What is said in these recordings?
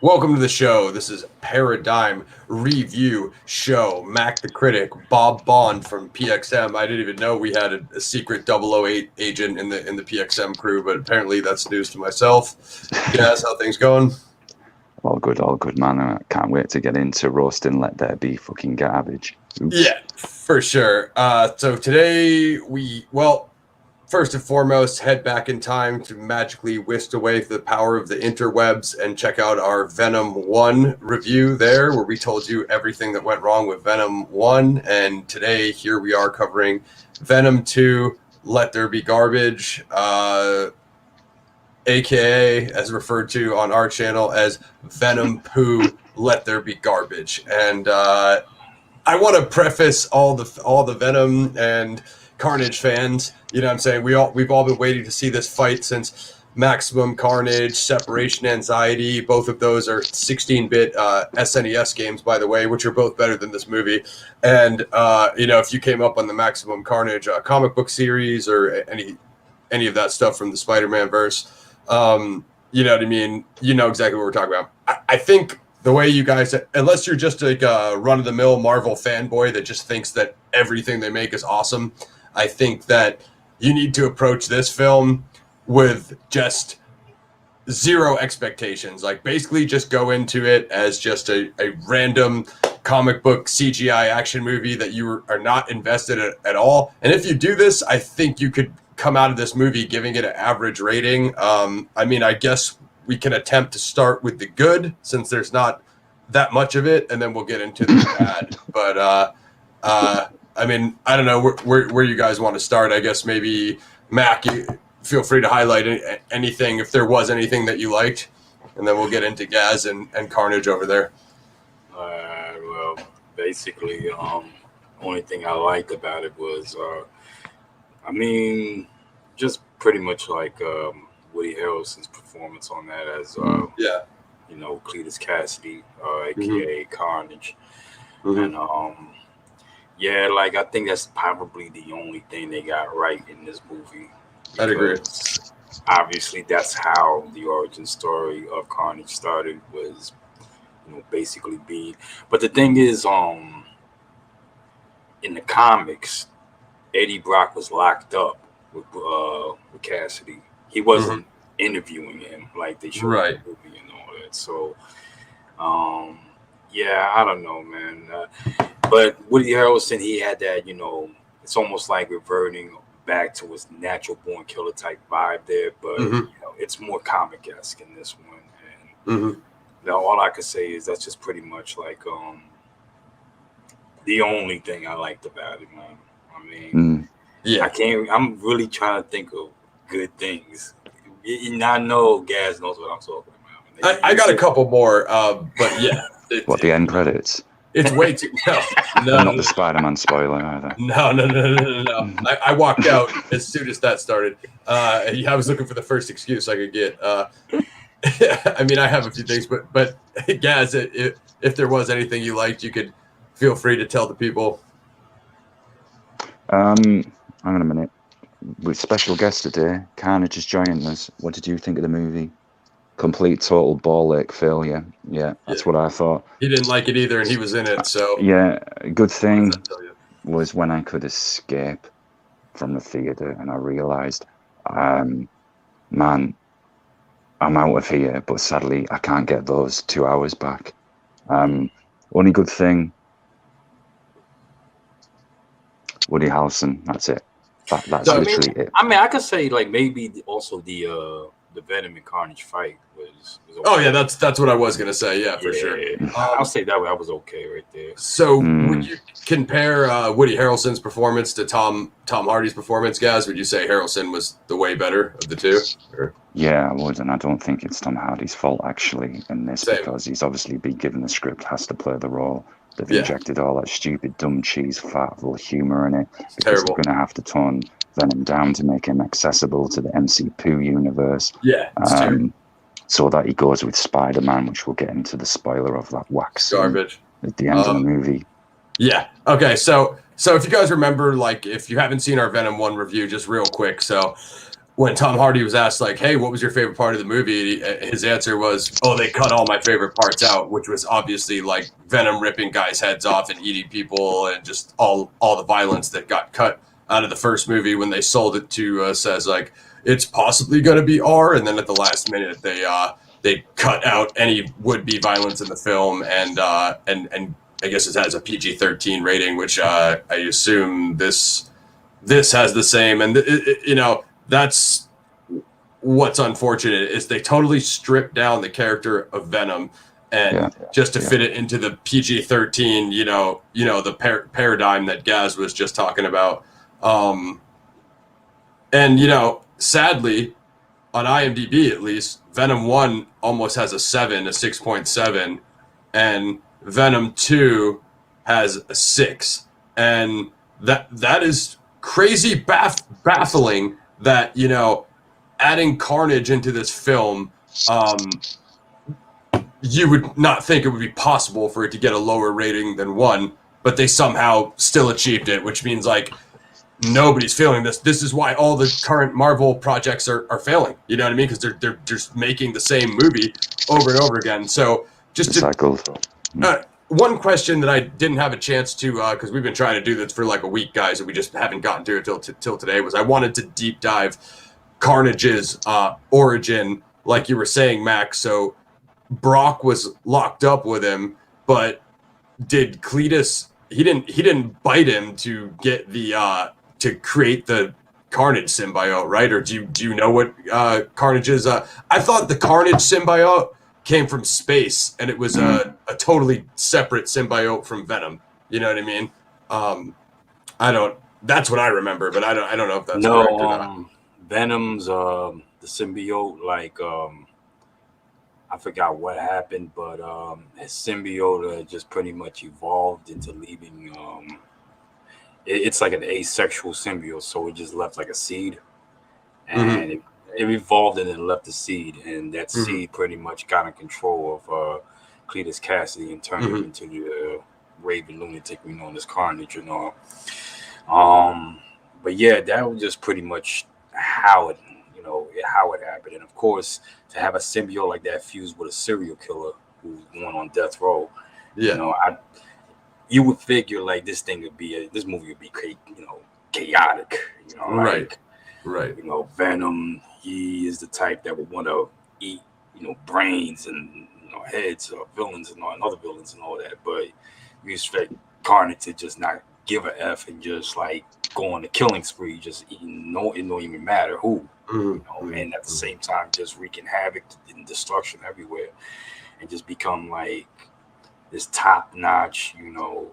Welcome to the show. This is Paradigm Review Show. Mac the Critic, Bob Bond from PXM. I didn't even know we had a secret 008 agent in the PXM crew, but apparently that's news to myself. Jazz, how things going? All good, man. I can't wait to get into roasting Let There Be fucking garbage. Oops. Yeah, for sure. So today first and foremost, head back in time to magically whisk away the power of the interwebs and check out our Venom 1 review there, where we told you everything that went wrong with Venom 1. And today, here we are covering Venom 2, Let There Be Garbage, aka, as referred to on our channel as Venom Poo, Let There Be Garbage. And I want to preface all the Venom and Carnage fans, you know what I'm saying? We've all been waiting to see this fight since Maximum Carnage, Separation Anxiety. Both of those are 16-bit SNES games, by the way, which are both better than this movie. And if you came up on the Maximum Carnage comic book series or any of that stuff from the Spider-Man verse, you know what I mean? You know exactly what we're talking about. I think the way you guys, unless you're just like a run-of-the-mill Marvel fanboy that just thinks that everything they make is awesome, I think that you need to approach this film with just zero expectations. Like, basically just go into it as just a random comic book CGI action movie that you are not invested in at all. And if you do this, I think you could come out of this movie giving it an average rating. I guess we can attempt to start with the good, since there's not that much of it, and then we'll get into the bad. But I don't know where you guys want to start. I guess maybe Mac, you feel free to highlight anything, if there was anything that you liked, and then we'll get into Gaz and Carnage over there. Well, basically, only thing I liked about it was, just pretty much like Woody Harrelson's performance on that as, Cletus Cassidy, aka Carnage, and I think that's probably the only thing they got right in this movie. I'd agree. Obviously, that's how the origin story of Carnage started, was, basically being. But the thing is, in the comics, Eddie Brock was locked up with Cassidy. He wasn't interviewing him like they should in the movie and all that. So, I don't know, man. But Woody Harrelson, he had that, it's almost like reverting back to his natural born killer type vibe there. But, it's more comic-esque in this one. And all I could say is that's just pretty much like the only thing I liked about it, man. I'm really trying to think of good things. I know Gaz knows what I'm talking about. I got a couple more, but yeah. The end credits? It's way too... No. Not the Spider-Man spoiler either. No. I walked out as soon as that started. I was looking for the first excuse I could get. I have a few things, but Gaz, if there was anything you liked, you could feel free to tell the people. Hang on a minute. With special guest today, Carnage is joining us. What did you think of the movie? Complete, total ball ache failure. Yeah, that's what I thought. He didn't like it either, and he was in it, so... Yeah, good thing was when I could escape from the theatre and I realised, man, I'm out of here, but sadly I can't get those 2 hours back. Only good thing, Woody Harrelson, that's it. That's literally it. I could say maybe also the Venom and Carnage fight was okay. Oh yeah, that's what I was gonna say. Yeah, for sure. I'll say that was okay right there. So would you compare Woody Harrelson's performance to Tom Hardy's performance, Gaz? Would you say Harrelson was the way better of the two? Or? Yeah, I would, and I don't think it's Tom Hardy's fault actually in this. Same. Because he's obviously been given the script, has to play the role. They've injected all that stupid, dumb cheese, fatful humor in it. Because they're going to have to tone Venom down to make him accessible to the MCU universe. Yeah, so that he goes with Spider-Man, which we'll get into the spoiler of that wax garbage at the end of the movie. Yeah. Okay. So if you guys remember, if you haven't seen our Venom 1 review, just real quick. So when Tom Hardy was asked, like, hey, what was your favorite part of the movie? His answer was, oh, they cut all my favorite parts out, which was obviously like Venom ripping guys' heads off and eating people and just all the violence that got cut out of the first movie when they sold it to us as like, it's possibly going to be R. And then at the last minute, they cut out any would-be violence in the film. And I guess it has a PG-13 rating, which I assume this has the same. And, that's what's unfortunate is they totally stripped down the character of Venom and just to fit it into the PG-13, the paradigm that Gaz was just talking about. Sadly, on IMDb at least, Venom 1 almost has a 6.7, and Venom 2 has a 6. And that is crazy baffling that, adding Carnage into this film, you would not think it would be possible for it to get a lower rating than 1, but they somehow still achieved it, which means like nobody's feeling this. This is why all the current Marvel projects are failing. You know what I mean? Because they're just making the same movie over and over again. So just to one question that I didn't have a chance to, because we've been trying to do this for like a week, guys, and we just haven't gotten to it till today, was I wanted to deep dive Carnage's origin, like you were saying, Max. So Brock was locked up with him, but did Cletus? He didn't bite him to get the to create the Carnage symbiote, right? Or do you know what Carnage is? I thought the Carnage symbiote came from space, and it was a totally separate symbiote from Venom. You know what I mean? That's what I remember, but I don't know if that's correct or not. Venom's the symbiote, like I forgot what happened, but his symbiote just pretty much evolved into leaving. It's like an asexual symbiote, so it just left like a seed, and it evolved and then left the seed, and that seed pretty much got in control of Cletus Cassidy and turned him into the Raven lunatic we know as Carnage and all. But yeah, that was just pretty much how it happened. And of course, to have a symbiote like that fused with a serial killer who's going on death row, you would figure like this movie would be chaotic, right. Venom, he is the type that would want to eat, brains and heads of villains and other villains and all that. But you expect Carnage to just not give a F and just like go on a killing spree, just eating. It don't even matter who, and at the same time just wreaking havoc and destruction everywhere, and just become like this top-notch, alien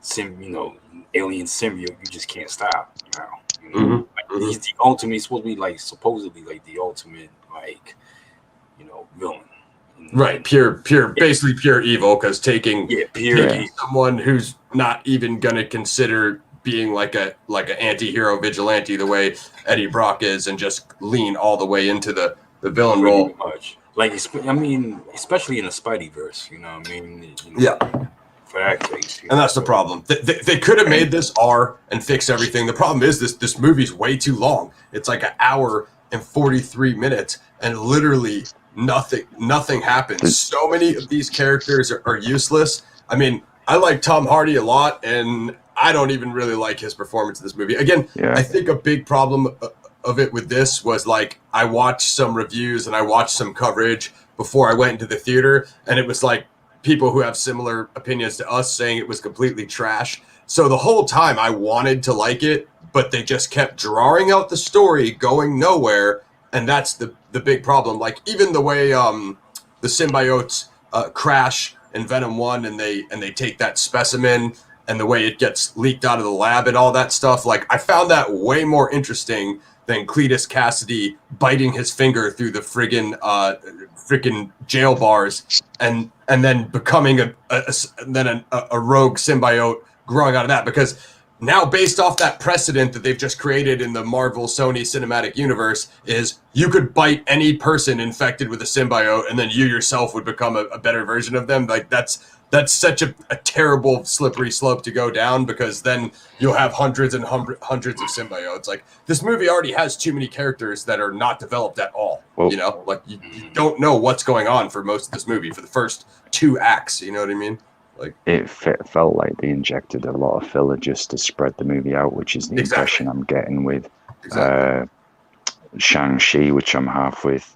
symbiote you just can't stop. He's the ultimate. He's supposed to be like supposedly like the ultimate villain. Right, basically pure evil, because taking someone who's not even gonna consider being like an anti-hero vigilante the way Eddie Brock is, and just lean all the way into the villain role. Much. Like, especially in the Spideyverse, for that case. And that's the problem. They could have made this R and fix everything. The problem is this movie's way too long. It's like an hour and 43 minutes, and literally nothing happens. So many of these characters are useless. I mean, I like Tom Hardy a lot, and I don't even really like his performance in this movie. Again, I think a big problem of it with this was like I watched some reviews and I watched some coverage before I went into the theater, and it was like people who have similar opinions to us saying it was completely trash. So the whole time I wanted to like it, but they just kept drawing out the story, going nowhere, and that's the big problem. Like even the way the symbiotes crash in Venom 1 and they take that specimen, and the way it gets leaked out of the lab and all that stuff, like I found that way more interesting than Cletus Cassidy biting his finger through the friggin' jail bars and then becoming a rogue symbiote growing out of that. Because now, based off that precedent that they've just created in the Marvel Sony cinematic universe, is you could bite any person infected with a symbiote, and then you yourself would become a better version of them. Like that's such a terrible slippery slope to go down, because then you'll have hundreds and hundreds of symbiotes. Like, this movie already has too many characters that are not developed at all. Well, you know, like you don't know what's going on for most of this movie for the first 2 acts. You know what I mean? Like, it felt like they injected a lot of filler just to spread the movie out, which is the impression I'm getting with Shang-Chi, which I'm half with,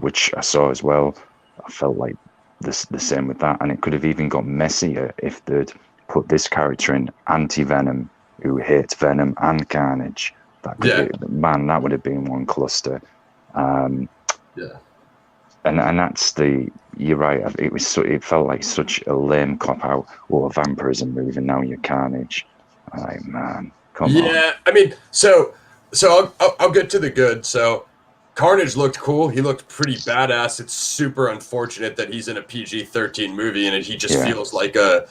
which I saw as well. I felt like the same with that, and it could have even got messier if they'd put this character in, Anti-Venom, who hates Venom and Carnage. That could be, man, that would have been one cluster. And that's you're right. It felt like such a lame cop out. Well, a vampirism move, and now you're Carnage. I'm like, man, come on. Yeah, I mean, so I'll get to the good. So Carnage looked cool. He looked pretty badass. It's super unfortunate that he's in a PG-13 movie, and he just feels like a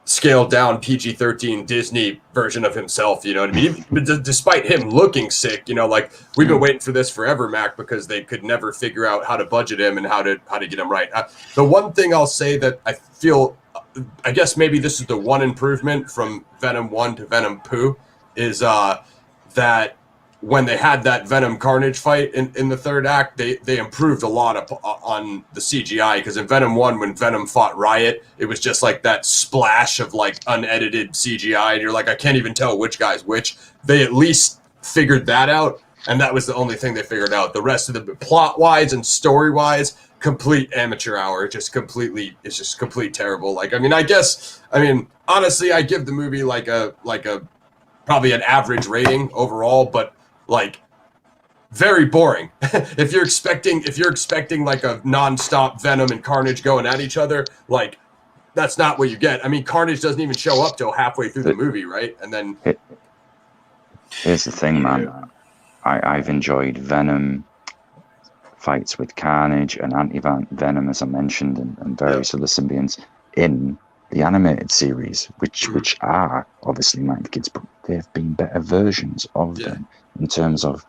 scaled down PG-13 Disney version of himself, you know what I mean? Despite him looking sick, you know, like, we've been waiting for this forever, Mac, because they could never figure out how to budget him and how to get him right. The one thing I'll say that I feel, I guess maybe this is the one improvement from Venom 1 to Venom Poo, is that when they had that Venom Carnage fight in the third act, they improved a lot on the CGI, because in Venom 1, when Venom fought Riot, it was just like that splash of like unedited CGI, and you're like, I can't even tell which guy's which. They at least figured that out, and that was the only thing they figured out. The rest of the plot-wise and story-wise, complete amateur hour. It's just complete terrible. Like, I mean, honestly, I give the movie like a probably an average rating overall, but like, very boring. If you're expecting like a non-stop Venom and Carnage going at each other, like, that's not what you get. I mean, Carnage doesn't even show up till halfway through the movie, right? And then here's the thing, man. I've enjoyed Venom fights with Carnage and Anti-Venom, as I mentioned, and various other symbionts in the animated series, which are obviously Mind the Kids, but they've been better versions of them in terms of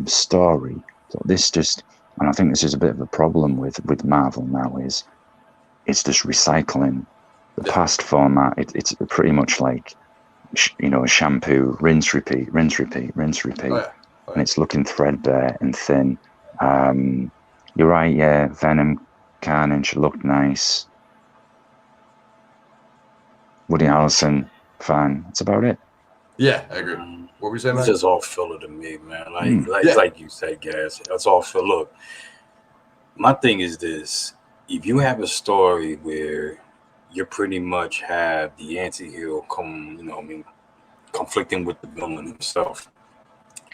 story. So this just, and I think this is a bit of a problem with Marvel now, is it's just recycling the past format. It's pretty much like, you know, a shampoo, rinse, repeat, and it's looking threadbare and thin. You're right, Venom, Carnage looked nice. Woody Harrelson, fine. That's about it. Yeah, I agree. What were you saying, It's man? just all filler to me, man. Like you said, guys, that's all filler. Look, my thing is this: if you have a story where you pretty much have the anti-hero conflicting with the villain himself,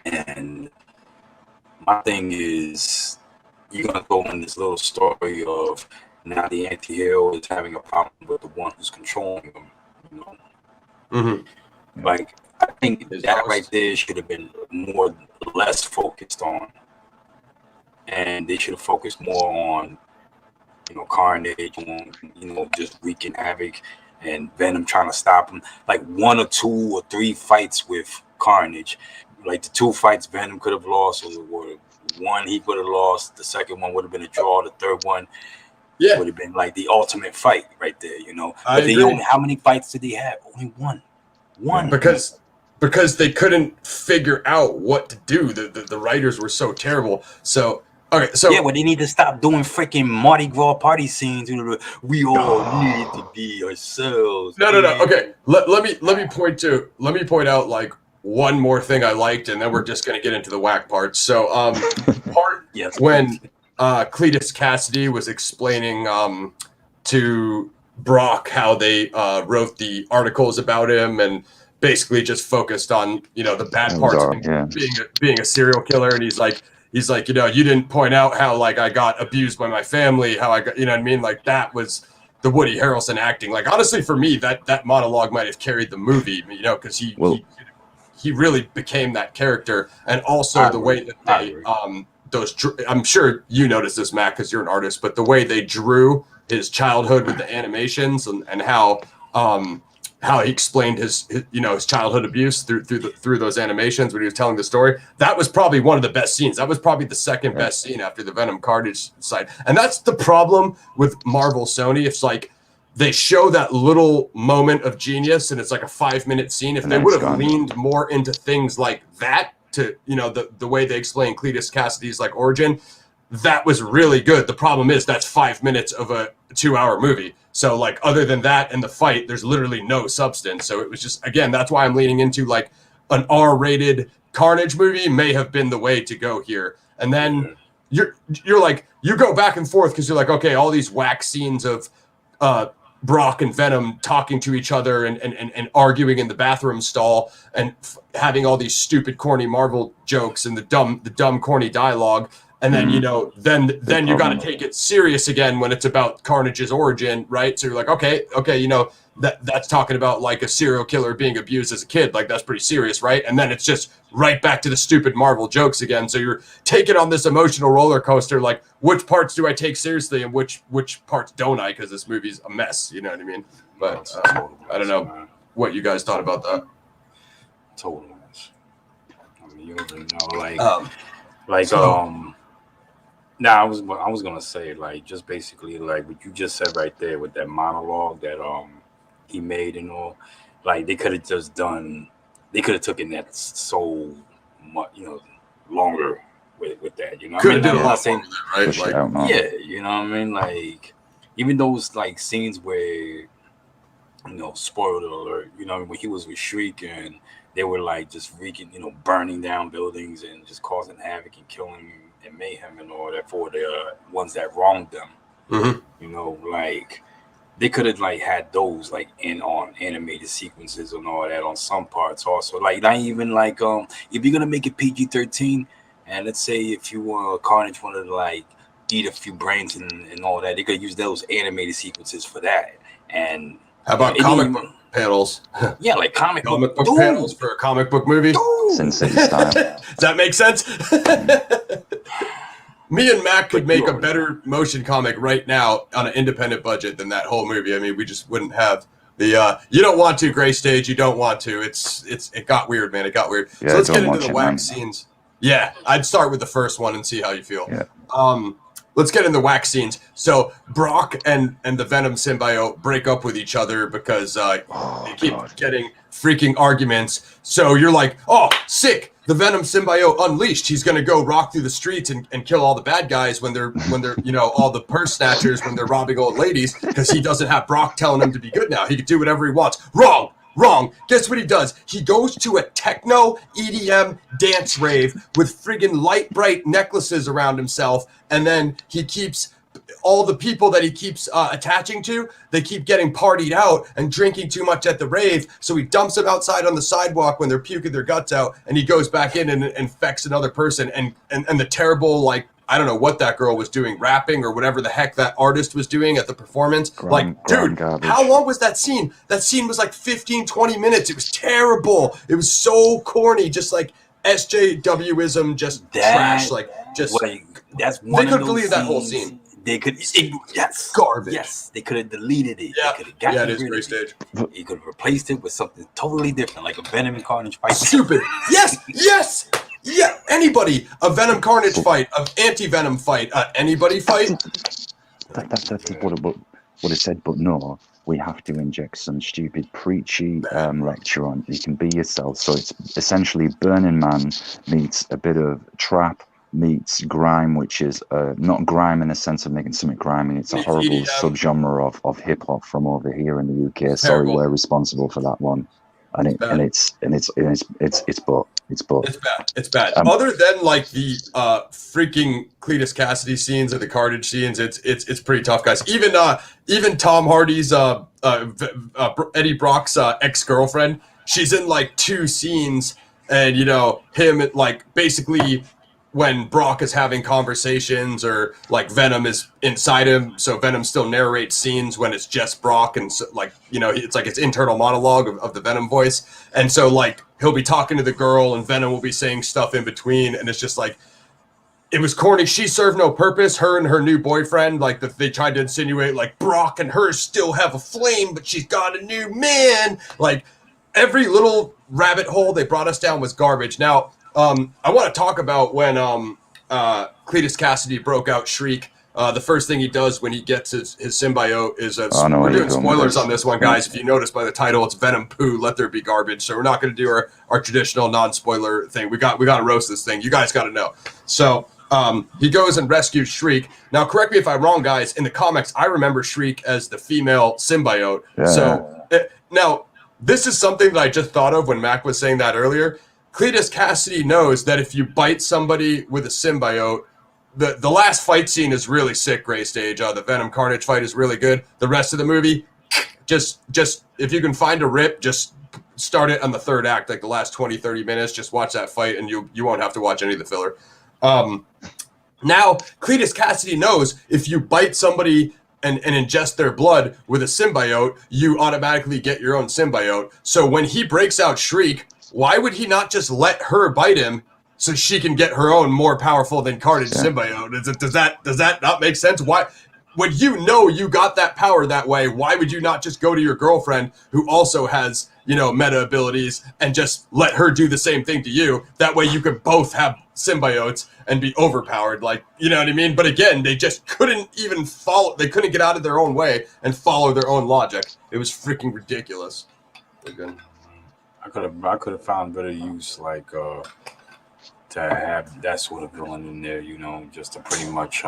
and my thing is, you're gonna go in this little story of now the anti-hero is having a problem with the one who's controlling him, you know. Mm-hmm. Like, I think that right there should have been less focused on, and they should have focused more on, you know, Carnage, on, you know, just wreaking havoc, and Venom trying to stop him. Like 1 or 2 or 3 fights with Carnage, like the 2 fights Venom could have lost, or one he could have lost, the second one would have been a draw, the third one would have been like the ultimate fight right there, you know. But how many fights did he have? Only one. Because they couldn't figure out what to do. The writers were so terrible. So okay, so well, they need to stop doing freaking Mardi Gras party scenes. You know, we all need to be ourselves. No. Okay, let me point out like one more thing I liked, and then we're just gonna get into the whack parts. So when Cletus Cassidy was explaining to Brock how they wrote the articles about him, and basically just focused on, you know, the bad parts of him being a serial killer, and he's like, you know, you didn't point out how like I got abused by my family, how I got, you know what I mean? Like, that was the Woody Harrelson acting. Like, honestly, for me, that monologue might have carried the movie, you know, because he really became that character, and also the way that they I'm sure you noticed this, Matt, because you're an artist, but the way they drew his childhood with the animations and how how he explained his childhood abuse through those animations when he was telling the story. That was probably one of the best scenes. That was probably the second best scene after the Venom Carnage side. And that's the problem with Marvel Sony. It's like they show that little moment of genius and it's like a 5-minute scene. If they would have leaned more into things like that, to the way they explain Cletus Cassidy's like origin, that was really good. The problem is that's 5 minutes of a 2-hour movie. So like other than that and the fight, there's literally no substance. So it was just, again, that's why I'm leaning into like an R-rated Carnage movie may have been the way to go here. And then you're like, you go back and forth because you're like, okay, all these whack scenes of Brock and Venom talking to each other and arguing in the bathroom stall and having all these stupid corny Marvel jokes and the dumb corny dialogue. And then, then you got to take it serious again when it's about Carnage's origin, right? So you're like, okay, that's talking about like a serial killer being abused as a kid. Like that's pretty serious, right? And then it's just right back to the stupid Marvel jokes again. So you're taking on this emotional roller coaster. Like which parts do I take seriously and which parts don't I? Because this movie's a mess. You know what I mean? But I don't know what you guys thought about that. Total mess. I mean, you don't know, I was gonna say like just basically like what you just said right there with that monologue that he made and all, like they could have taken that so much longer with that, could have done a lot more, right? Like, yeah, you know what I mean, like even those like scenes where spoiler alert, when he was with Shriek and they were like just wreaking, burning down buildings and just causing havoc and killing and mayhem and all that for the ones that wronged them. Mm-hmm. Like they could have like had those like on animated sequences and all that on some parts also. Like not even like if you're gonna make it PG-13 and let's say if you Carnage wanted to like eat a few brains and all that, they could use those animated sequences for that. And how about comic book panels? Yeah, like comic book panels for a comic book movie. Sin City style. Does that make sense? Me and Mac could make a better motion comic right now on an independent budget than that whole movie. I mean, we just wouldn't have the you don't want to gray stage. You don't want to. It got weird, man. It got weird. Yeah, so let's get into the wax scenes. Yeah, I'd start with the first one and see how you feel. Yeah. Let's get in the wax scenes. So Brock and the Venom symbiote break up with each other because they keep getting freaking arguments. So you're like, oh, sick. The Venom symbiote unleashed. He's gonna go rock through the streets and kill all the bad guys when they're all the purse snatchers when they're robbing old ladies because he doesn't have Brock telling him to be good now. He can do whatever he wants. Wrong. Guess what he does? He goes to a techno EDM dance rave with friggin' light bright necklaces around himself, and then he keeps all the people that he keeps attaching to, they keep getting partied out and drinking too much at the rave, so he dumps them outside on the sidewalk when they're puking their guts out, and he goes back in and infects another person, and the terrible, like, I don't know what that girl was doing, rapping or whatever the heck that artist was doing at the performance. Dude, how long was that scene? That scene was like 15, 20 minutes. It was terrible. It was so corny, just like SJWism, just trash. Like, just, that's one they could have deleted that whole scene. They could, yes, garbage. Yes, they could have deleted it. Yeah, they could have gotten it is great stage. You could have replaced it with something totally different, like a Venom and Carnage fight. Stupid. Yes. Yeah, anybody. A Venom Carnage fight, an anti-Venom fight, anybody fight. That's what it said, but no, we have to inject some stupid preachy lecture on. You can be yourself. So it's essentially Burning Man meets a bit of trap meets grime, which is not grime in the sense of making something grimy. It's a horrible subgenre of hip hop from over here in the UK. Sorry, we're responsible for that one. It's bad. Other than like the freaking Cletus Cassidy scenes or the Carnage scenes, it's pretty tough, guys. Even Tom Hardy's Eddie Brock's ex-girlfriend, she's in like 2 scenes, and him like basically when Brock is having conversations or like Venom is inside him, so Venom still narrates scenes when it's just Brock, and so, like it's like its internal monologue of the Venom voice, and so like he'll be talking to the girl and Venom will be saying stuff in between, and it's just like it was corny. She served no purpose. Her and her new boyfriend, like they tried to insinuate, like Brock and her still have a flame, but she's got a new man. Like every little rabbit hole they brought us down was garbage. Now, I want to talk about when Cletus Cassidy broke out Shriek. The first thing he does when he gets his symbiote is we're doing spoilers on this one, guys. If you notice by the title, it's Venom Poo, Let There Be Garbage. So we're not going to do our traditional non-spoiler thing. We got to roast this thing. You guys got to know. So he goes and rescues Shriek. Now, correct me if I'm wrong, guys. In the comics, I remember Shriek as the female symbiote. Yeah. So now this is something that I just thought of when Mac was saying that earlier. Cletus Cassidy knows that if you bite somebody with a symbiote, the last fight scene is really sick, Gray Stage. The Venom Carnage fight is really good. The rest of the movie, just if you can find a rip, just start it on the third act, like the last 20, 30 minutes. Just watch that fight, and you won't have to watch any of the filler. Now, Cletus Cassidy knows if you bite somebody and ingest their blood with a symbiote, you automatically get your own symbiote. So when he breaks out Shriek, why would he not just let her bite him so she can get her own more powerful than Carnage symbiote? Does that not make sense? Why, when you know you got that power that way, why would you not just go to your girlfriend who also has, meta abilities and just let her do the same thing to you? That way you could both have symbiotes and be overpowered, like, you know what I mean? But again, they just couldn't even they couldn't get out of their own way and follow their own logic. It was freaking ridiculous. Again. I could have found better use, like to have that sort of villain in there, just to pretty much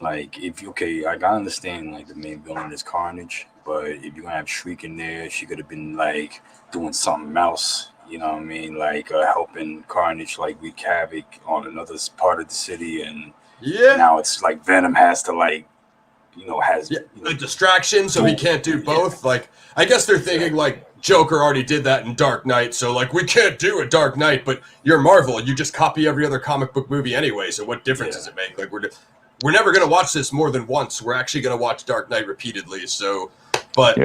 like I understand like the main villain is Carnage, but if you're gonna have Shriek in there, she could have been like doing something else, you know what I mean, like helping Carnage like wreak havoc on another part of the city, and now it's like Venom has to like has a distraction, so he can't do both. Like I guess they're thinking like Joker already did that in Dark Knight, so like we can't do a Dark Knight, but you're Marvel, you just copy every other comic book movie anyway, so what difference does it make? Like we're never going to watch this more than once. We're actually going to watch Dark Knight repeatedly, so but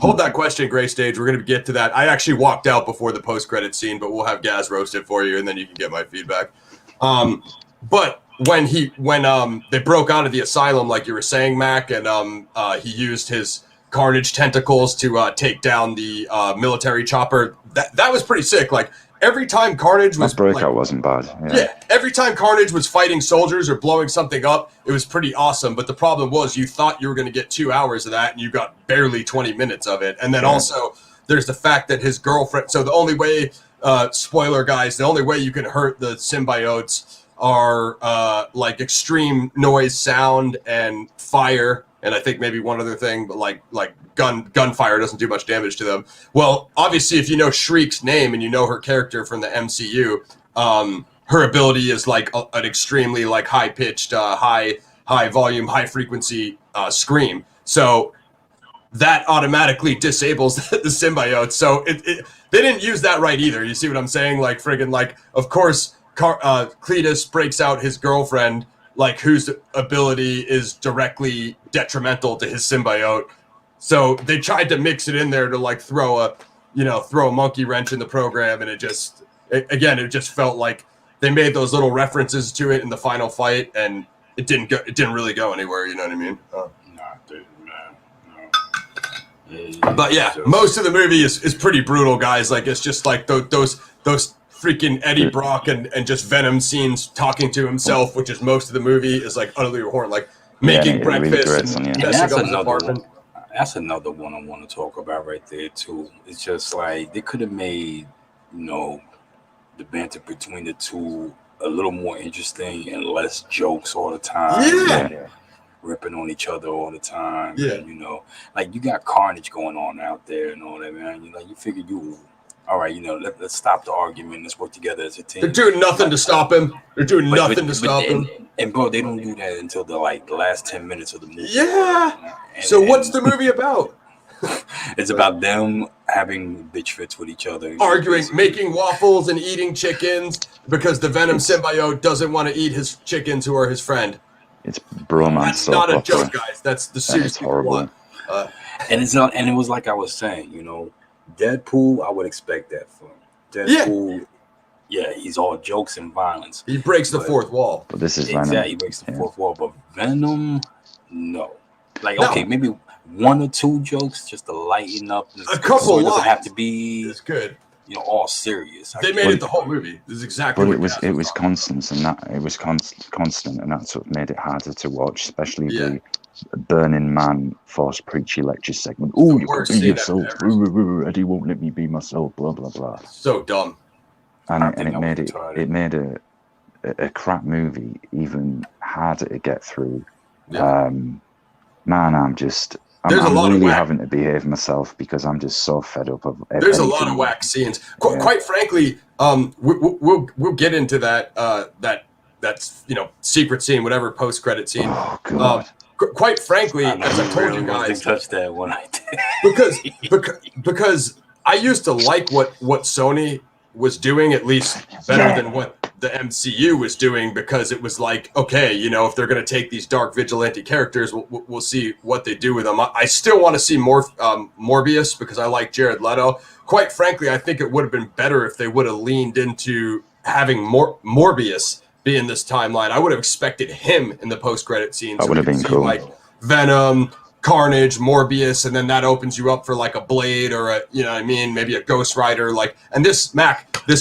hold that question, Gray Stage. We're going to get to that. I actually walked out before the post-credit scene, but we'll have Gaz roast it for you, and then you can get my feedback. But when they broke out of the asylum, like you were saying, Mac, and he used his Carnage tentacles to take down the military chopper. That was pretty sick. Like every time Carnage was breakout wasn't bad. Yeah, every time Carnage was fighting soldiers or blowing something up, it was pretty awesome. But the problem was you thought you were going to get 2 hours of that, and you got barely 20 minutes of it. And then also there's the fact that his girlfriend. So the only way, spoiler guys, the only way you can hurt the symbiotes are like extreme noise, sound, and fire. And I think maybe one other thing, but like gunfire doesn't do much damage to them. Well, obviously, if you know Shriek's name and you know her character from the MCU, her ability is like an extremely like high pitched, high volume, high frequency scream. So that automatically disables the symbiote. So they didn't use that right either. You see what I'm saying? Like friggin' like, of course, Cletus breaks out his girlfriend, like whose ability is directly detrimental to his symbiote. So they tried to mix it in there to like throw a monkey wrench in the program, and it just felt like they made those little references to it in the final fight, and it didn't really go anywhere. You know what I mean? No. But yeah, most of the movie is pretty brutal, guys. Like it's just like those freaking Eddie Brock and just Venom scenes talking to himself, which is most of the movie, is like utterly abhorrent, like making breakfast and messing up his apartment. That's another one I want to talk about right there too. It's just like they could have made, the banter between the two a little more interesting and less jokes all the time. Ripping on each other all the time. And, like you got Carnage going on out there and all that, man. You figure all right, let's stop the argument. Let's work together as a team. They're doing nothing to stop him. They're doing nothing to stop him. And bro, they don't do that until the last 10 minutes of the movie. Yeah. So what's the movie about? It's about them having bitch fits with each other, arguing, making waffles, and eating chickens because the Venom symbiote doesn't want to eat his chickens, who are his friend. It's bromance. That's not a joke, guys. That's the serious horrible. And it's not. And it was like I was saying, Deadpool, I would expect that from Deadpool. Yeah, he's all jokes and violence. He breaks the fourth wall. But this is Exactly, Venom. he breaks the fourth wall. But Venom, no. Like, No. okay, maybe one or two jokes just to lighten up. A couple so it doesn't have lines to be is good. all serious. They made it the whole movie. This is exactly But what it was constant, and that's what made it harder to watch, especially the Burning Man forced preachy lecture segment. Oh, you can be yourself. Eddie won't let me be myself. Blah blah blah. So dumb. And it made a crap movie even harder to get through. Yeah. Man, I'm really having to behave myself because I'm just so fed up of everything. There's a lot of whack scenes. Quite frankly, we'll get into that's secret scene, whatever post-credit scene. Oh God. Quite frankly, as I told you guys, touch that one I did. because I used to like what Sony was doing, at least better than what the MCU was doing, because it was like, okay, if they're going to take these dark vigilante characters, we'll see what they do with them. I still want to see more Morbius because I like Jared Leto. Quite frankly, I think it would have been better if they would have leaned into having Morbius be in this timeline. I would have expected him in the post-credit scene. That would have been cool. Like Venom, Carnage, Morbius, and then that opens you up for like a Blade or maybe a Ghost Rider. And this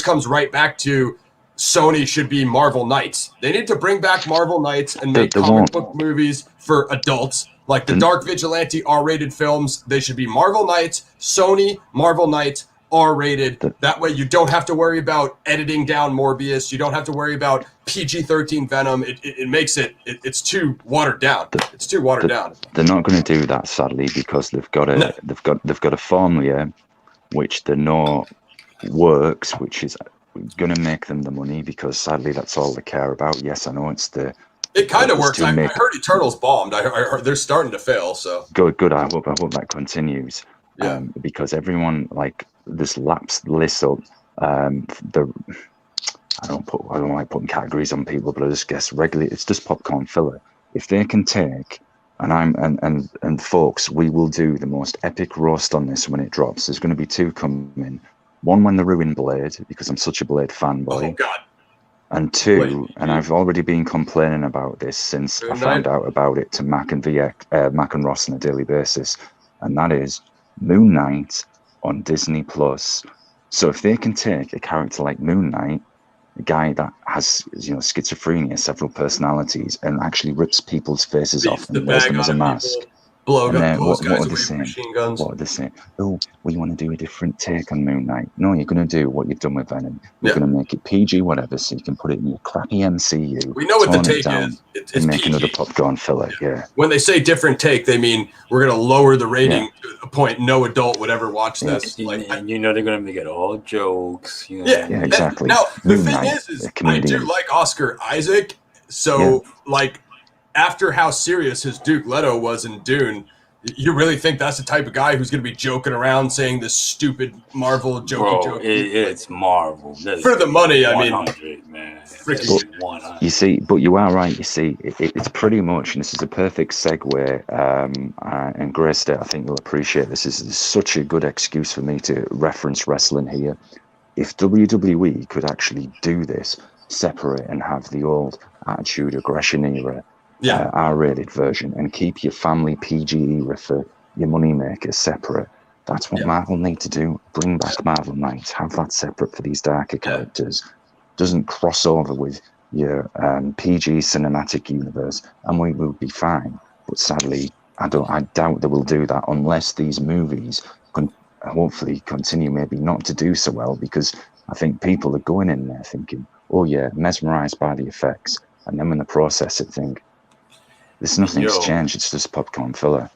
comes right back to Sony should be Marvel Knights. They need to bring back Marvel Knights and make comic book movies for adults. Like the Dark Vigilante R-rated films, they should be Marvel Knights, Sony, Marvel Knights, R-rated. That way you don't have to worry about editing down Morbius. You don't have to worry about PG-13 Venom. It makes it's too watered down. It's too watered down. They're not going to do that, sadly, because they've got a formula which they know works, which is going to make them the money, because sadly that's all they care about. Yes, I know it kind of works. I heard Eternals bombed. I heard they're starting to fail. So good. I hope that continues. Yeah. Because everyone this laps lists up. I don't like putting categories on people, but I just guess regularly it's just popcorn filler. If they can take, and folks, we will do the most epic roast on this when it drops. There's going to be two coming. One when they ruin Blade, because I'm such a Blade fanboy. Oh God. And two, and I've already been complaining about this since I found out about it to Mac and Ross on a daily basis, and that is Moon Knight on Disney Plus. So if they can take a character like Moon Knight, a guy that has schizophrenia, several personalities, and actually rips people's faces off and wears them as a mask. What are they saying? Oh, we want to do a different take on Moon Knight. No, you're going to do what you've done with Venom. You're going to make it PG, whatever, so you can put it in your crappy MCU. We know what the take is. It's make PG. Another popcorn filler. Yeah. When they say different take, they mean we're going to lower the rating to a point no adult would ever watch this. And they're going to make it all jokes. Yeah, exactly. Now, the thing is I do like Oscar Isaac. So, after how serious his Duke Leto was in Dune, you really think that's the type of guy who's going to be joking around saying this stupid Marvel joke? It's Marvel. For the money, I mean. Man. Freaking 100. You see, but you are right. You see, it's pretty much, and this is a perfect segue, and Grace, I think you'll appreciate this. This is such a good excuse for me to reference wrestling here. If WWE could actually do this, separate and have the old Attitude Aggression era, R-rated version, and keep your family PG era for your moneymakers separate. That's what Marvel need to do. Bring back Marvel Knights. Have that separate for these darker characters. Doesn't cross over with your PG cinematic universe, and we will be fine. But sadly, I doubt they will do that unless these movies can hopefully continue maybe not to do so well, because I think people are going in there thinking, oh yeah, mesmerized by the effects, and then when they process it, think, there's nothing's changed. It's just popcorn filler.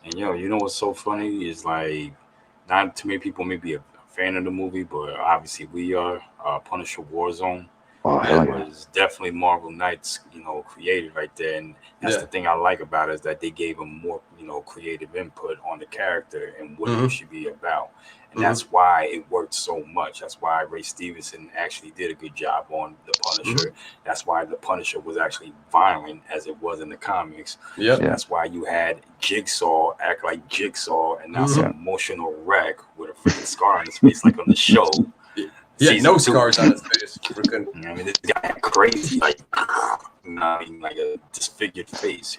And you know what's so funny is not too many people may be a fan of the movie, but obviously we are. Punisher Warzone. Oh, that was definitely Marvel Knights, created right there, and that's the thing I like about it, is that they gave him more, creative input on the character and what it should be about. And that's why it worked so much. That's why Ray Stevenson actually did a good job on the Punisher. That's why the Punisher was actually violent as it was in the comics. That's why you had Jigsaw act like Jigsaw and not some emotional wreck with a freaking scar on his face like on the show. No scars on his face. freaking. I mean, this guy had crazy, like, like a disfigured face.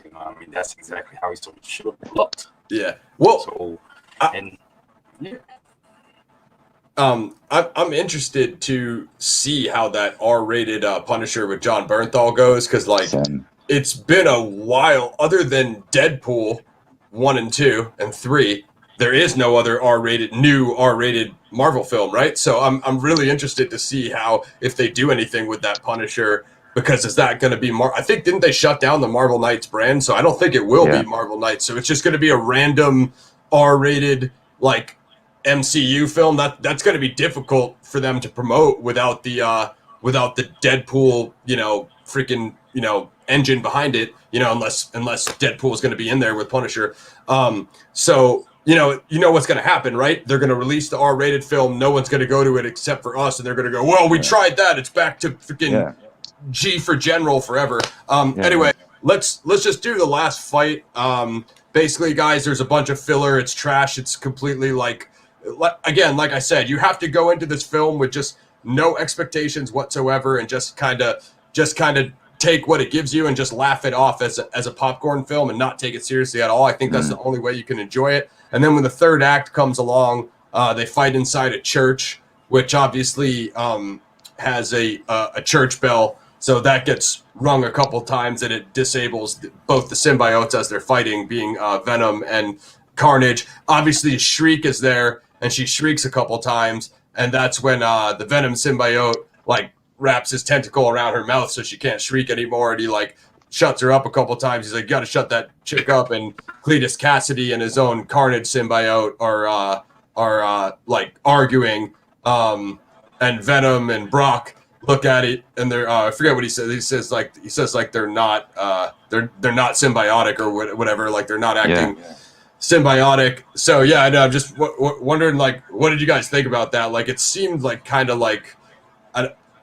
That's exactly how he sort of should have looked. Yeah. Well, so, yeah. I'm interested to see how that R-rated Punisher with John Bernthal goes, because like it's been a while. Other than Deadpool 1 and 2 and 3, there is no other new R-rated Marvel film, right? So I'm really interested to see how, if they do anything with that Punisher, because is that going to be I think, didn't they shut down the Marvel Knights brand? So I don't think it will be Marvel Knights. So it's just going to be a random R-rated like MCU film. That's going to be difficult for them to promote without the Deadpool, freaking, engine behind it, unless Deadpool is going to be in there with Punisher. So what's going to happen, right? They're going to release the R-rated film. No one's going to go to it except for us, and they're going to go, well, we tried that. It's back to freaking G for General forever. Anyway, let's just do the last fight. Basically, guys, there's a bunch of filler. It's trash. It's completely like I said, you have to go into this film with just no expectations whatsoever, and just kind of take what it gives you and just laugh it off as a popcorn film and not take it seriously at all. I think that's the only way you can enjoy it. And then when the third act comes along, they fight inside a church, which obviously has a church bell. So that gets rung a couple times, and it disables both the symbiotes as they're fighting, being Venom and Carnage. Obviously, Shriek is there, and she shrieks a couple times, and that's when the Venom symbiote like wraps his tentacle around her mouth so she can't shriek anymore, and he like shuts her up a couple times. He's like, "Got to shut that chick up." And Cletus Cassidy and his own Carnage symbiote are like arguing, and Venom and Brock look at it, and they're I forget what he says. He says like they're not symbiotic or whatever. Like they're not acting symbiotic. So yeah, I know. I'm just wondering, like, what did you guys think about that? Like, it seemed like kind of like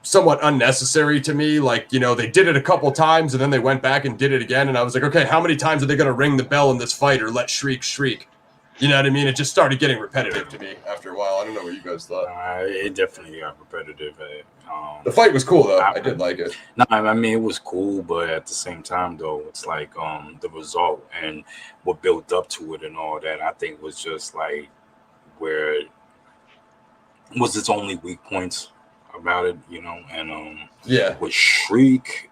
somewhat unnecessary to me. Like, they did it a couple times and then they went back and did it again, and I was like, okay, how many times are they going to ring the bell in this fight or let Shriek? You know what I mean? It just started getting repetitive to me after a while. I don't know what you guys thought. It definitely got repetitive. The fight was cool, though. I did like it. No, I mean, it was cool, but at the same time, though, it's like the result and what built up to it and all that, I think was just like where was its only weak points about it, and with Shriek,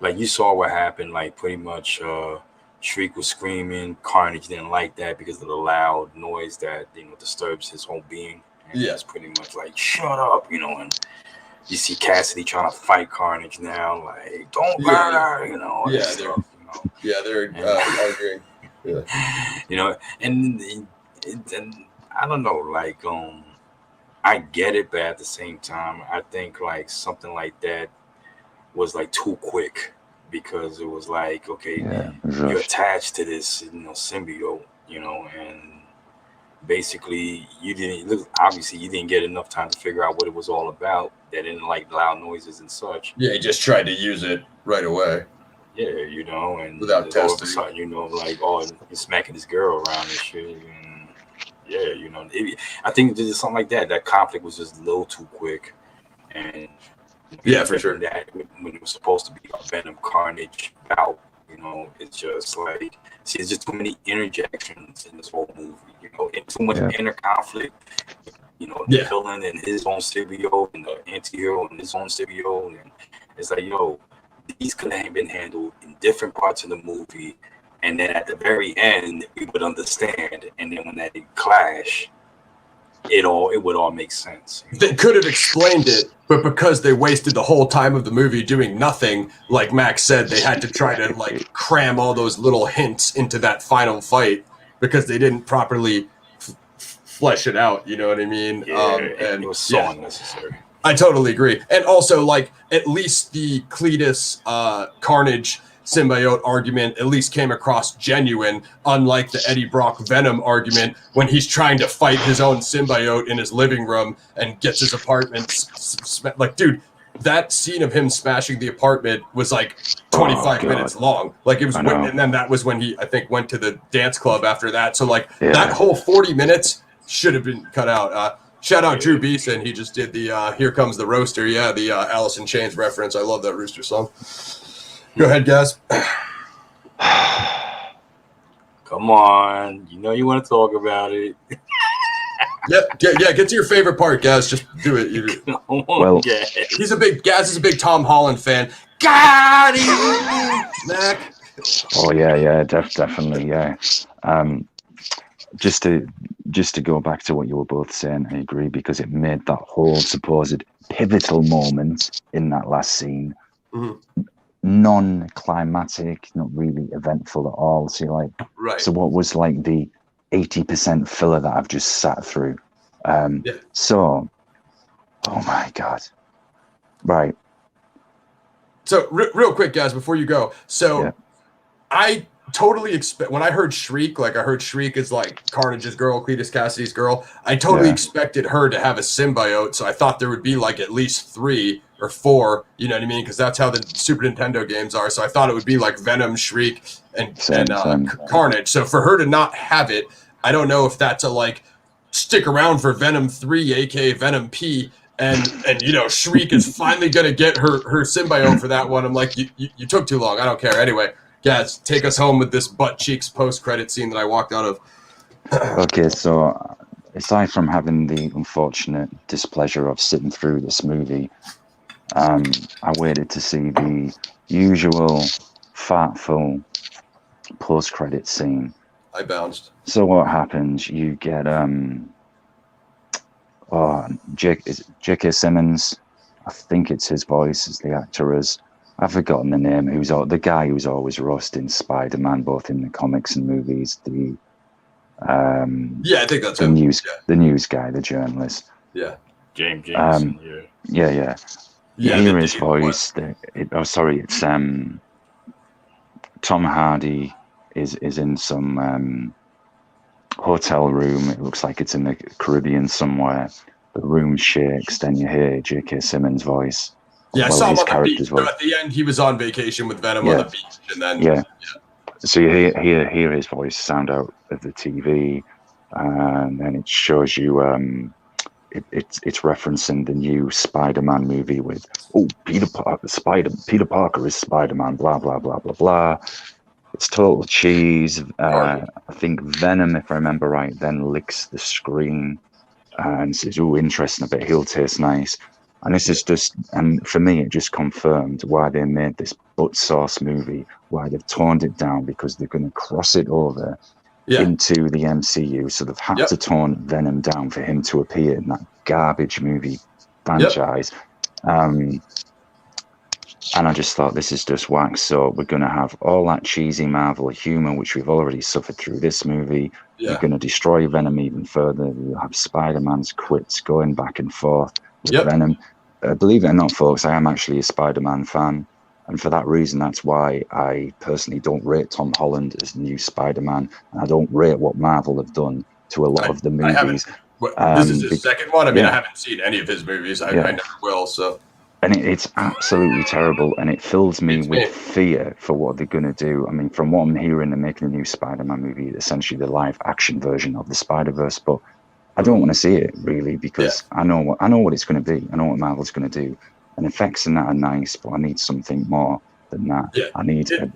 like you saw what happened, like pretty much Shriek was screaming. Carnage didn't like that because of the loud noise that disturbs his whole being. And it's pretty much like, shut up, and you see Cassidy trying to fight Carnage now, like, don't murder, they're arguing. And I don't know, like, I get it, but at the same time, I think like something like that was like too quick, because it was like, okay, you're attached to this, symbiote, and basically you didn't get enough time to figure out what it was all about. They didn't like loud noises and such. Yeah, he just tried to use it right away. Yeah, and without testing. All of a sudden, like, oh, he's smacking his girl around and shit. And I think there's something like that. That conflict was just a little too quick. And for sure. That when it was supposed to be a Venom Carnage bout, it's just like, there's just too many interjections in this whole movie, and too much inner conflict. The villain and his own symbiote, and the anti-hero and his own symbiote, and it's like, these could have been handled in different parts of the movie, and then at the very end we would understand, and then when that clash, it would all make sense. They could have explained it, but because they wasted the whole time of the movie doing nothing, like Max said, they had to try to like cram all those little hints into that final fight because they didn't properly flesh it out. You know what I mean? And it was so unnecessary. I totally agree. And also, like, at least the Cletus Carnage symbiote argument at least came across genuine, unlike the Eddie Brock Venom argument when he's trying to fight his own symbiote in his living room and gets his apartment like, dude, that scene of him smashing the apartment was like 25 minutes long. Like, it was and then that was when he, I think, went to the dance club after that. So like that whole 40 minutes should have been cut out. Shout out Drew Beeson. He just did the Here Comes the Roaster. Yeah, the Alice in Chains reference. I love that Rooster song. Go ahead, guys. Come on. You know you want to talk about it. Get to your favorite part, Gaz. Just do it. Well, Gaz is a big Tom Holland fan. Got him, Mac. Oh yeah, definitely, yeah. Just to go back to what you were both saying, I agree, because it made that whole supposed pivotal moment in that last scene non-climatic, not really eventful at all. So you're like, right. So what was like the 80% filler that I've just sat through? So, oh my god, right. So real quick, guys, before you go, I totally expect when I heard Shriek, like I heard Shriek is like Carnage's girl, Cletus Cassidy's girl. I totally expected her to have a symbiote, so I thought there would be like at least 3 or 4. You know what I mean? Because that's how the Super Nintendo games are. So I thought it would be like Venom, Shriek, and Carnage. So for her to not have it, I don't know if that's a like stick around for Venom 3, aka Venom P. And you know, Shriek is finally gonna get her symbiote for that one. I'm like, you took too long. I don't care. Anyway, guys, take us home with this butt cheeks post credit scene that I walked out of. Okay, so aside from having the unfortunate displeasure of sitting through this movie, I waited to see the usual fartful post credit scene. I bounced. So what happens? You get J.K. Simmons, I think it's his voice as the actor is. I've forgotten the name. Who's the guy who's always roasting Spider-Man, both in the comics and movies. I think that's him. The news guy, the journalist. Yeah, James. Yeah. You hear his voice. It's Tom Hardy is in some hotel room. It looks like it's in the Caribbean somewhere. The room shakes, then you hear J.K. Simmons' voice. Yeah, I saw him on the beach. So at the end, he was on vacation with Venom on the beach, and then So you hear his voice sound out of the TV, and then it shows you it's referencing the new Spider-Man movie with Peter Parker is Spider-Man, blah blah blah blah blah. It's total cheese. I think Venom, if I remember right, then licks the screen and says, interesting, I bet he'll taste nice. And this is just, and for me, it just confirmed why they made this butt sauce movie, why they've toned it down, because they're going to cross it over into the MCU. So they've had to tone Venom down for him to appear in that garbage movie franchise. And I just thought, this is just whack. So we're going to have all that cheesy Marvel humor, which we've already suffered through this movie. We're going to destroy Venom even further. We'll have Spider-Man's quits going back and forth with Venom. Believe it or not, folks, I am actually a Spider-Man fan. And for that reason, that's why I personally don't rate Tom Holland as new Spider-Man. And I don't rate what Marvel have done to a lot of the movies. This is his second one. I mean, I haven't seen any of his movies. I never will, so... And it's absolutely terrible, and it fills me with fear for what they're going to do. I mean, from what I'm hearing, they're making a new Spider-Man movie, essentially the live-action version of the Spider-Verse, but I don't want to see it, really, because I know what it's going to be. I know what Marvel's going to do. And effects in that are nice, but I need something more than that. Yeah. I need a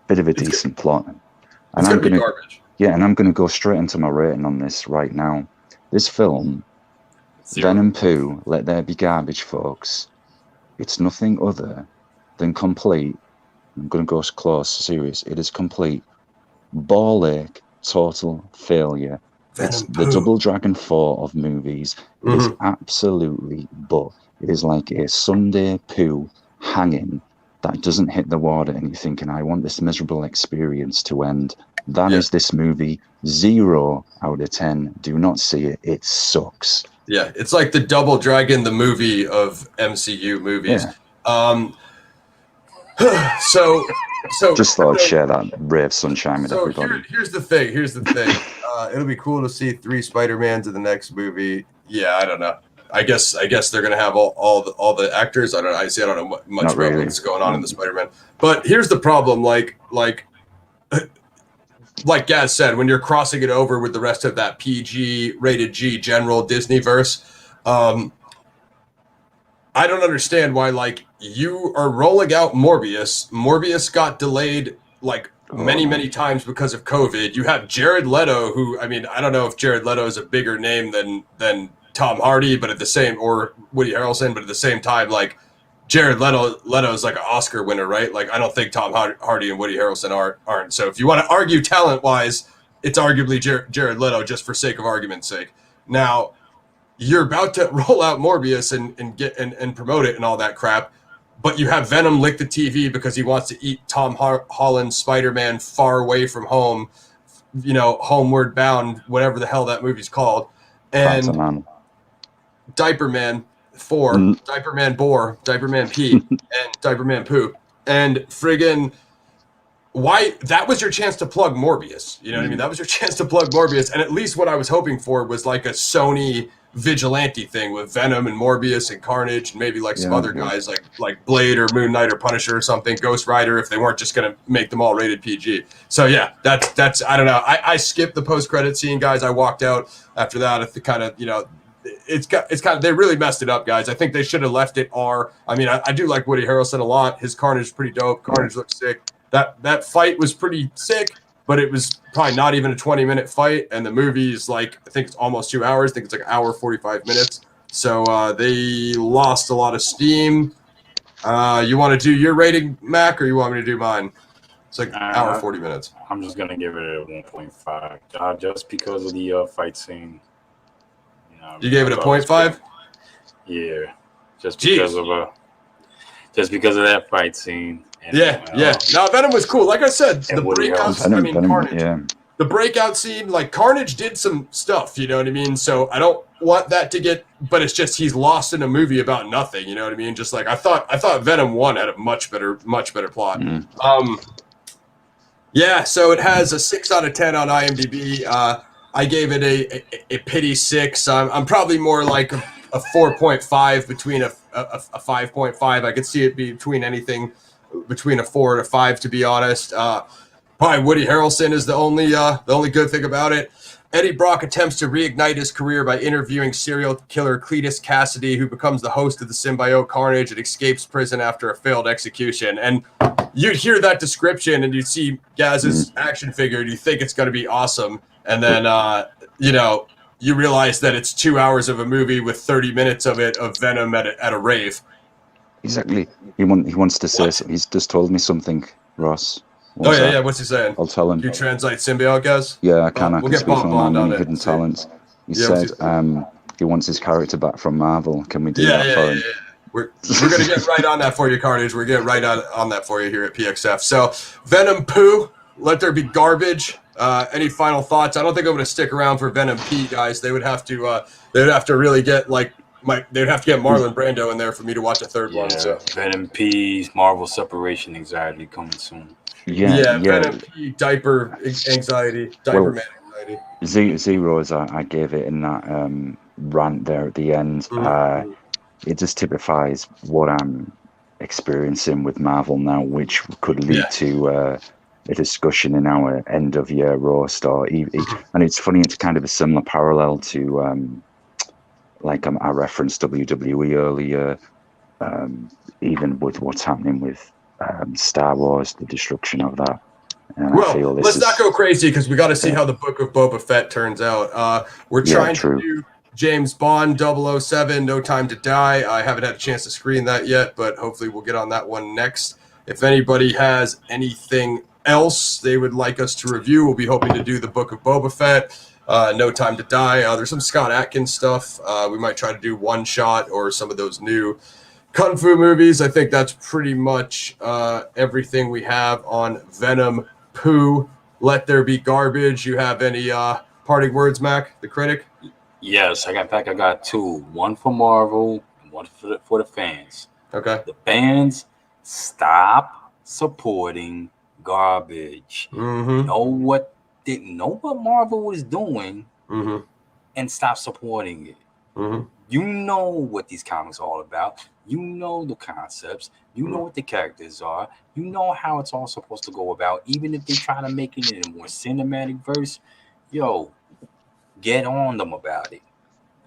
bit of a decent plot. And I'm going to garbage. Yeah, and I'm going to go straight into my rating on this right now. This film, Venom Poo, Let There Be Garbage, folks. It's nothing other than complete. I'm going to go close, serious. It is complete ball ache, total failure. It's the Double Dragon 4 of movies. It is absolutely but. It is like a Sunday poo hanging that doesn't hit the water, and you're thinking, I want this miserable experience to end. That is this movie. 0 out of 10. Do not see it. It sucks. Yeah, it's like the Double Dragon, the movie of MCU movies. So just thought I'd share that ray of sunshine with everybody. Here's the thing. It'll be cool to see 3 Spider-Mans in the next movie. Yeah, I don't know. I guess they're gonna have all the actors. I don't know much about what's going on in the Spider-Man. But here's the problem. Like like Gaz said, when you're crossing it over with the rest of that PG rated G general Disney verse, I don't understand why, like, you are rolling out Morbius. Morbius got delayed like many times because of COVID. You have Jared Leto, who, I mean, I don't know if Jared Leto is a bigger name than Tom Hardy, but at the same, or Woody Harrelson, but at the same time, like, Jared Leto is like an Oscar winner, right? Like, I don't think Tom Hardy and Woody Harrelson aren't. So if you want to argue talent wise, it's arguably Jared Leto, just for sake of argument's sake. Now, you're about to roll out Morbius and promote it and all that crap, but you have Venom lick the TV because he wants to eat Tom Holland's Spider-Man Far Away from Home, you know, Homeward Bound, whatever the hell that movie's called, and Diaper Man 4, Diaper Man Bore, Diaper Man P, and Diaper Man Poo, and friggin'. Why? That was your chance to plug Morbius. You know what I mean? That was your chance to plug Morbius. And at least what I was hoping for was like a Sony vigilante thing with Venom and Morbius and Carnage and maybe like some other guys like Blade or Moon Knight or Punisher or something, Ghost Rider, if they weren't just going to make them all rated PG. So yeah, that's I don't know. I skipped the post-credit scene, guys. I walked out after that at the kind of, you know, it's kind of, they really messed it up, guys. I think they should have left it R. I mean, I do like Woody Harrelson a lot. His Carnage is pretty dope. Carnage looks sick. That fight was pretty sick, but it was probably not even a 20-minute fight, and the movie is like, I think it's almost 2 hours. I think it's like an hour 45 minutes. So they lost a lot of steam. You want to do your rating, Mac, or you want me to do mine? It's like hour 40 minutes. I'm just gonna give it a 1.5, just because of the fight scene. You gave it a 0.5? Yeah, just because of that fight scene. And, yeah. No, Venom was cool. Like I said, the breakout. Carnage. The breakout scene, like Carnage did some stuff. You know what I mean? So I don't want that to get, but it's just he's lost in a movie about nothing. You know what I mean? Just like I thought Venom 1 had a much better plot. Yeah. So it has a 6 out of 10 on IMDb. I gave it a pity 6. I'm probably more like a 4.5 between a 5.5. I could see it be between anything between a 4 and a 5, to be honest. Probably Woody Harrelson is the only good thing about it. Eddie Brock attempts to reignite his career by interviewing serial killer Cletus Cassidy, who becomes the host of the symbiote Carnage and escapes prison after a failed execution. And you'd hear that description and you'd see Gaz's action figure and you think it's going to be awesome. And then, you realize that it's 2 hours of a movie with 30 minutes of it of Venom at a rave. Exactly. He wants to say something. He's just told me something, Ross. Yeah. What's he saying? I'll tell him. You translate symbiote, guys? Yeah, I can. I can get speak on on hidden talents. He said he wants his character back from Marvel. Can we do that for him? Yeah. We're going to get right on that for you, Carnage. We're getting right on that for you here at PXF. So, Venom Poo, let there be garbage. Any final thoughts? I don't think I'm going to stick around for Venom P, guys. They would have to really get they'd have to get Marlon Brando in there for me to watch a third one. So Venom P, Marvel separation anxiety coming soon. Yeah. Venom P, diaper anxiety, man anxiety. Zeros I gave it in that rant there at the end. It just typifies what I'm experiencing with Marvel now, which could lead to a discussion in our end of year roast, and it's funny. It's kind of a similar parallel to I referenced WWE earlier, even with what's happening with Star Wars, the destruction of that. And let's not go crazy because we got to see how the Book of Boba Fett turns out. We're trying to do James Bond 007, No Time to Die. I haven't had a chance to screen that yet, but hopefully we'll get on that one next. If anybody has anything else they would like us to review, we'll be hoping to do the Book of Boba Fett, No Time to Die. There's some Scott Adkins stuff. We might try to do One Shot or some of those new Kung Fu movies. I think that's pretty much everything we have on Venom Poo. Let there be garbage. You have any parting words, Mac, the critic? Yes, I got 2. One for Marvel and one for the fans. Okay. The fans, stop supporting garbage. Know what Marvel was doing and stop supporting it. You know what these comics are all about. You know the concepts. You know what the characters are. You know how it's all supposed to go about. Even if they try to make it in a more cinematic verse, yo, get on them about it.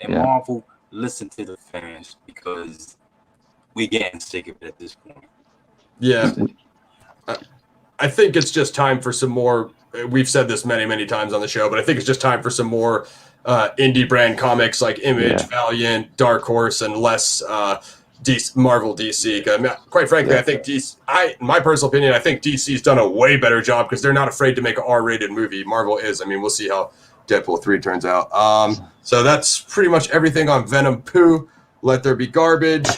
And Marvel, listen to the fans, because we're getting sick of it at this point. Yeah. I think it's just time for some more. We've said this many, many times on the show, but I think it's just time for some more indie brand comics like Image, Valiant, Dark Horse, and less Marvel DC. I mean, quite frankly, I think DC, in my personal opinion, I think DC's done a way better job because they're not afraid to make an R-rated movie. Marvel is. I mean, we'll see how Deadpool 3 turns out. So that's pretty much everything on Venom Poo. Let There Be Garbage.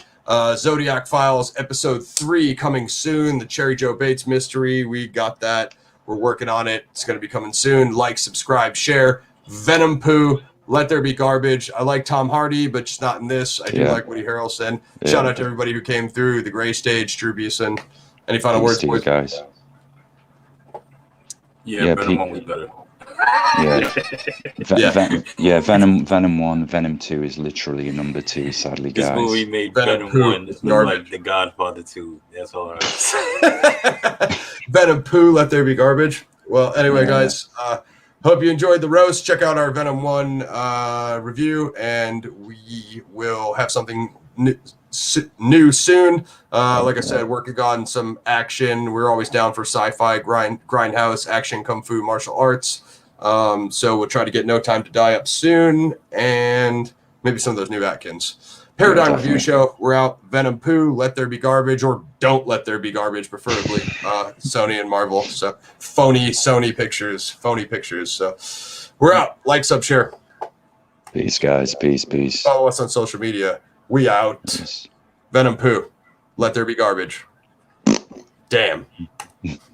Zodiac Files episode 3 coming soon. The Cherry Joe Bates mystery. We got that. We're working on it. It's going to be coming soon. Like, subscribe, share. Venom Poo. Let There Be Garbage. I like Tom Hardy, but just not in this. I do like Woody Harrelson. Shout out to everybody who came through the Gray Stage. Drew Beeson. Any final words, boys? Guys. Venom 1 was better. Venom 1, Venom 2 is literally a number 2, sadly, guys. This movie made Venom 1 look like The Godfather 2. That's all I say. Venom Poo, Let There Be Garbage. Well, anyway, guys, hope you enjoyed the roast. Check out our Venom 1 review, and we will have something new soon. Like I said, working on some action. We're always down for sci-fi, grindhouse, action, kung fu, martial arts. So we'll try to get No Time to Die up soon, and maybe some of those new Atkins. Paradigm Review Show. We're out. Venom Poo, Let There Be Garbage, or Don't Let There Be Garbage, preferably. Sony and Marvel. So phony pictures. So we're out. Like, sub, share. Peace, guys. Peace. Follow us on social media. We out. Peace. Venom Poo, Let There Be Garbage. Damn.